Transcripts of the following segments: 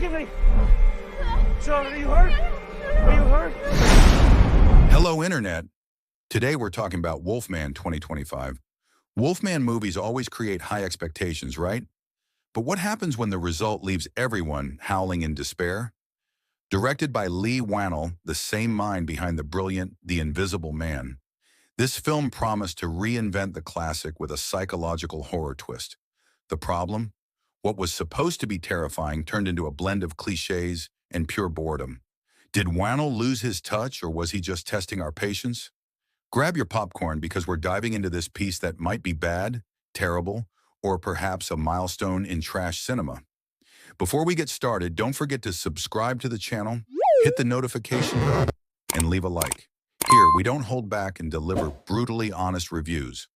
at me. Charlotte, are you hurt? Are you hurt? Hello, Internet. Today we're talking about Wolfman 2025. Wolfman movies always create high expectations, right? But what happens when the result leaves everyone howling in despair? Directed by Leigh Whannell, the same mind behind the brilliant The Invisible Man, this film promised to reinvent the classic with a psychological horror twist. The problem? What was supposed to be terrifying turned into a blend of cliches and pure boredom. Did Whannell lose his touch, or was he just testing our patience? Grab your popcorn because we're diving into this piece that might be bad, terrible, or perhaps a milestone in trash cinema. Before we get started, don't forget to subscribe to the channel, hit the notification bell, and leave a like. Here, we don't hold back and deliver brutally honest reviews.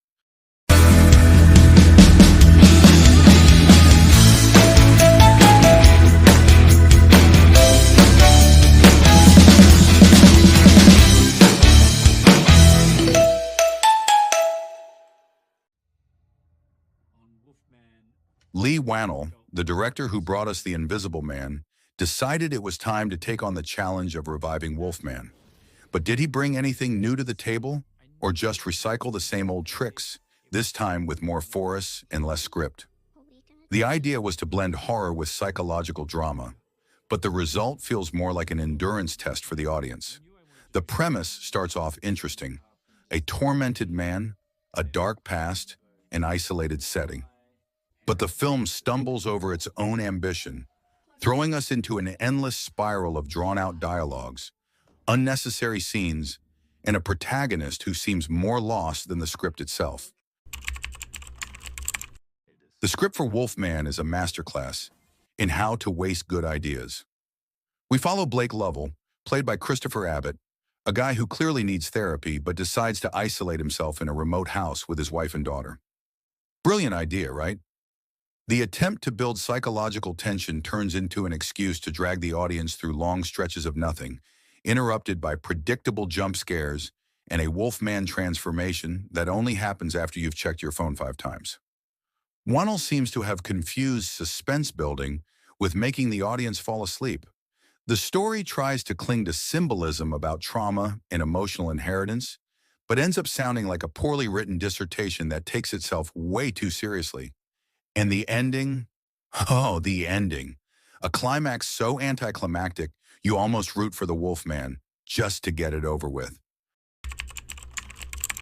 Leigh Whannell, the director who brought us The Invisible Man, decided it was time to take on the challenge of reviving Wolfman. But did he bring anything new to the table, or just recycle the same old tricks, this time with more force and less script? The idea was to blend horror with psychological drama, but the result feels more like an endurance test for the audience. The premise starts off interesting: a tormented man, a dark past, an isolated setting. But the film stumbles over its own ambition, throwing us into an endless spiral of drawn-out dialogues, unnecessary scenes, and a protagonist who seems more lost than the script itself. The script for Wolfman is a masterclass in how to waste good ideas. We follow Blake Lovell, played by Christopher Abbott, a guy who clearly needs therapy but decides to isolate himself in a remote house with his wife and daughter. Brilliant idea, right? The attempt to build psychological tension turns into an excuse to drag the audience through long stretches of nothing, interrupted by predictable jump scares and a Wolfman transformation that only happens after you've checked your phone 5 times. Whannell seems to have confused suspense building with making the audience fall asleep. The story tries to cling to symbolism about trauma and emotional inheritance, but ends up sounding like a poorly written dissertation that takes itself way too seriously. And the ending? Oh, the ending. A climax so anticlimactic, you almost root for the Wolfman just to get it over with.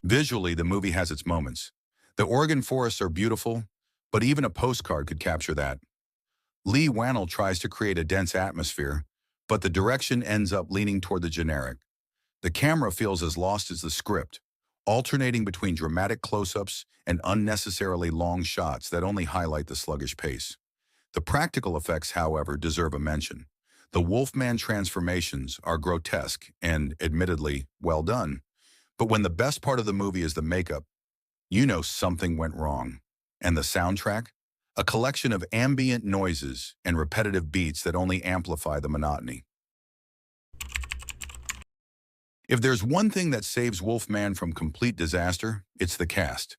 Visually, the movie has its moments. The Oregon forests are beautiful, but even a postcard could capture that. Leigh Whannell tries to create a dense atmosphere, but the direction ends up leaning toward the generic. The camera feels as lost as the script, alternating between dramatic close-ups and unnecessarily long shots that only highlight the sluggish pace. The practical effects, however, deserve a mention. The Wolfman transformations are grotesque and, admittedly, well done. But when the best part of the movie is the makeup, you know something went wrong. And the soundtrack? A collection of ambient noises and repetitive beats that only amplify the monotony. If there's one thing that saves Wolfman from complete disaster, it's the cast.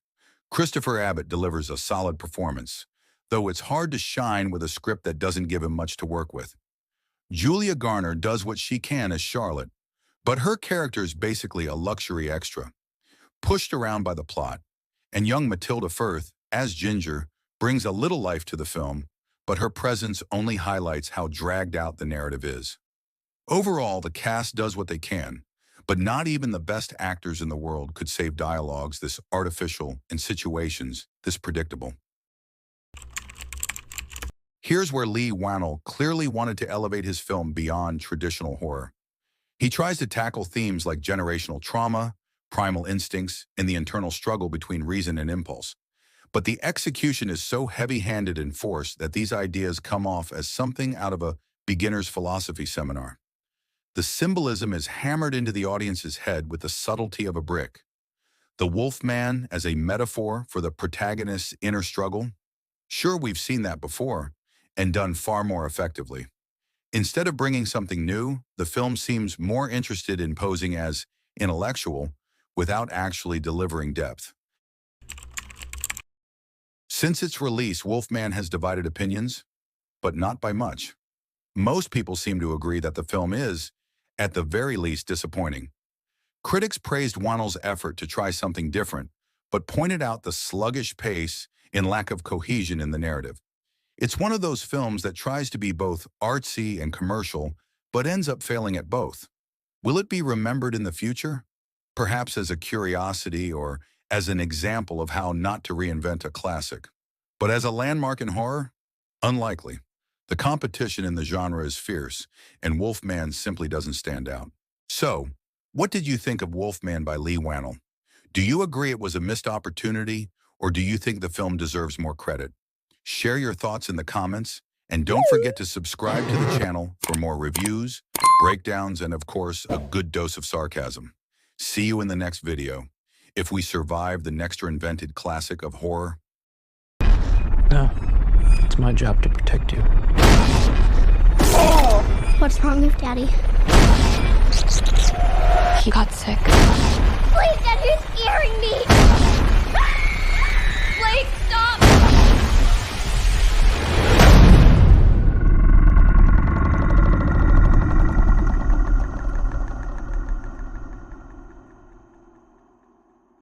Christopher Abbott delivers a solid performance, though it's hard to shine with a script that doesn't give him much to work with. Julia Garner does what she can as Charlotte, but her character's basically a luxury extra, pushed around by the plot. And young Matilda Firth, as Ginger, brings a little life to the film, but her presence only highlights how dragged out the narrative is. Overall, the cast does what they can, but not even the best actors in the world could save dialogues this artificial and situations this predictable. Here's where Leigh Whannell clearly wanted to elevate his film beyond traditional horror. He tries to tackle themes like generational trauma, primal instincts, and the internal struggle between reason and impulse. But the execution is so heavy-handed and forced that these ideas come off as something out of a beginner's philosophy seminar. The symbolism is hammered into the audience's head with the subtlety of a brick. The Wolfman as a metaphor for the protagonist's inner struggle? Sure, we've seen that before, and done far more effectively. Instead of bringing something new, the film seems more interested in posing as intellectual without actually delivering depth. Since its release, Wolfman has divided opinions, but not by much. most people seem to agree that the film is, at the very least, disappointing. Critics praised Whannell's effort to try something different, but pointed out the sluggish pace and lack of cohesion in the narrative. It's one of those films that tries to be both artsy and commercial, but ends up failing at both. Will it be remembered in the future? Perhaps as a curiosity or as an example of how not to reinvent a classic. But as a landmark in horror? Unlikely. The competition in the genre is fierce, and Wolfman simply doesn't stand out. So, what did you think of Wolfman by Leigh Whannell? Do you agree it was a missed opportunity, or do you think the film deserves more credit? Share your thoughts in the comments, and don't forget to subscribe to the channel for more reviews, breakdowns, and of course, a good dose of sarcasm. See you in the next video. If we survive the next or invented classic of horror. No, it's my job to protect you. What's wrong with Daddy? He got sick. Please, Dad, you're scaring me! Please!